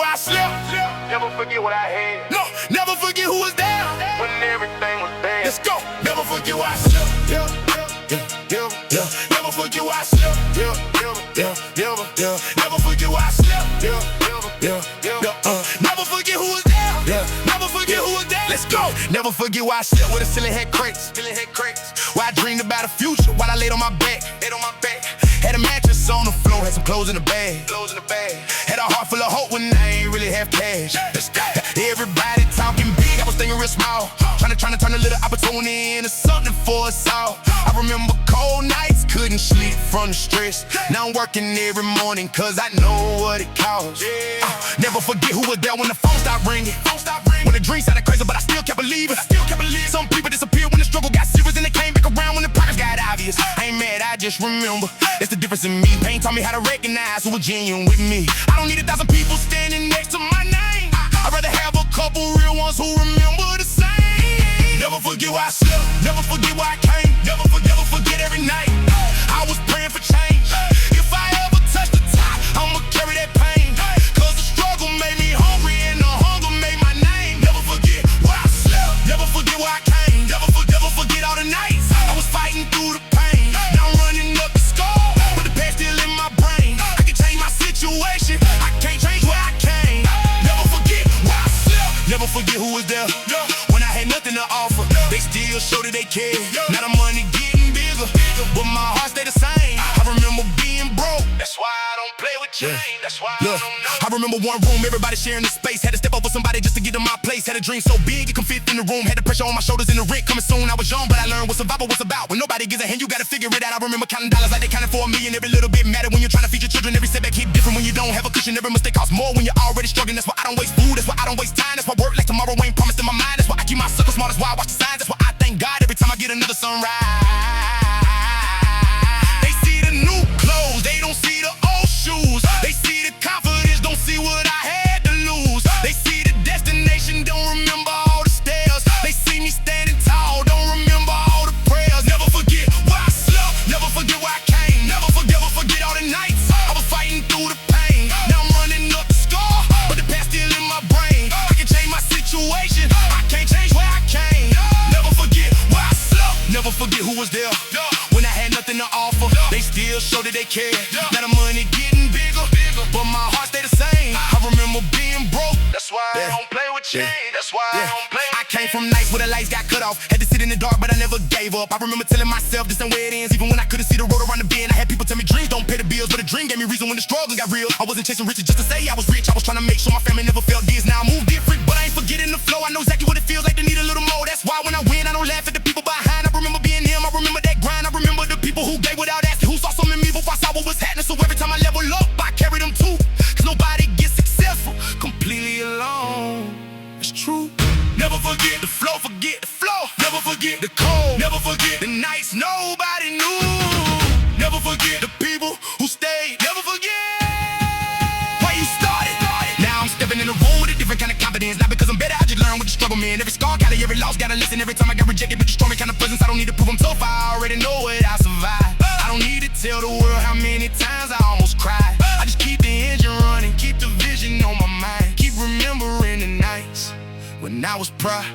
where I slept. Never forget what I had No, never forget who was there. when everything was bad. Let's go. Never forget where I slept. Never forget where I slept. Never forget where I slept. Never forget who was there. Never forget who was there. Let's go. Never forget where I slept with a ceiling had cracks. Where I dreamed about the future while I laid on my back. Had a mattress on the floor, had some clothes in the bag. Had a heart full of hope when I ain't really have cash. Everybody talking big, I was thinking real small. Trying to turn a little opportunity into something for us all. I remember cold nights, couldn't sleep from the stress. Now I'm working every morning cause I know what it costs. Never forget who was there when the phone stopped ringing. When the dreams sounded crazy but I still kept believing. Some people disappeared when the struggle got serious, and they came back around when the progress got obvious. I ain't mad, I just remember it's the difference in me. Pain taught me how to recognize who was genuine with me. I don't need 1,000 people standing next to my name. I'd rather have a couple real ones who remember the same. Never forget where I slept, never forget where I came. Never forget every night I was praying for change. If I ever touch the top, I'ma carry that pain. Cause the struggle made me hungry and the hunger made my name. Never forget where I slept, never forget where I came. Never forget all the nights I was fighting through the pain. Now I'm running up the score, but the past still in my brain. I can change my situation, I can't change where I came. Never forget where I slept, never forget who was there when I had nothing to offer. They still show that they care. Now the money getting bigger, but my heart stay the same. I remember being broke, That's why I don't play with change. That's why I look, don't know. I remember one room, everybody sharing the space. Had to step over somebody just to get to my place. Had a dream so big it could fit in the room. Had the pressure on my shoulders and the rent coming soon. I was young, but I learned what survival was about. When nobody gives a hand, you gotta figure it out. I remember counting dollars like they counted for $1 million. Every little bit mattered when you're trying to feed your children. Every setback hit different when you don't have a cushion. Every mistake costs more when you're already struggling. That's why I don't waste food. That's why I don't waste time. That's why work like tomorrow ain't promised in my mind. That's why I keep my circle small. That's why I watch the signs. That's why I thank God every time I get another sunrise. They see the new clothes, they don't see the old shoes. They see the confidence, don't see what I had to lose. They see the destination, don't remember all the stairs. They see me standing tall, don't remember all the prayers. Never forget where I slept, never forget where I came. Never forget all the nights I was fighting through the pain. Now I'm running up the score, but the past still in my brain. I can change my situation, I can't change where I came. Never forget where I slept, never forget who was there when I had nothing to offer. They still show that they care. Now the money getting bigger, but my heart stay the same. I remember being broke. That's why I don't play with change. That's why I don't play with I came from nights where the lights got cut off. Had to sit in the dark, but I never gave up. I remember telling myself this ain't where it ends. Even when I couldn't see the road around the bend, I had people tell me dreams don't pay the bills, but a dream gave me reason when the struggle got real. I wasn't chasing riches just to say I was rich. I was trying to make sure my family never felt this. Now I move different, but I ain't forgetting the flow. I know exactly what it feels like to need a little more. That's why when I win, I don't laugh at the people behind. I remember being him, I remember that grind. I remember the people who gave without asking, who saw something in me before I saw what was happening. So every time I level up, I carry them too. Cause nobody gets successful completely alone. It's true. Never forget the flow, forget the flow. Never forget the cold, never forget the nights nobody knew. Never forget the people who stayed. Never forget where you started. Now I'm stepping in the room with a different kind of confidence. Not because I'm better, I just learned with the struggle, man. Every scar counted, every loss gotta listen. Every time I got rejected, but you strong me kind of presence. I don't need to prove I'm tough, I already know it, I survived. I don't need to tell the world how many times I almost cried. I just keep the engine running, keep the vision on my mind. Keep remembering the nights when I was proud.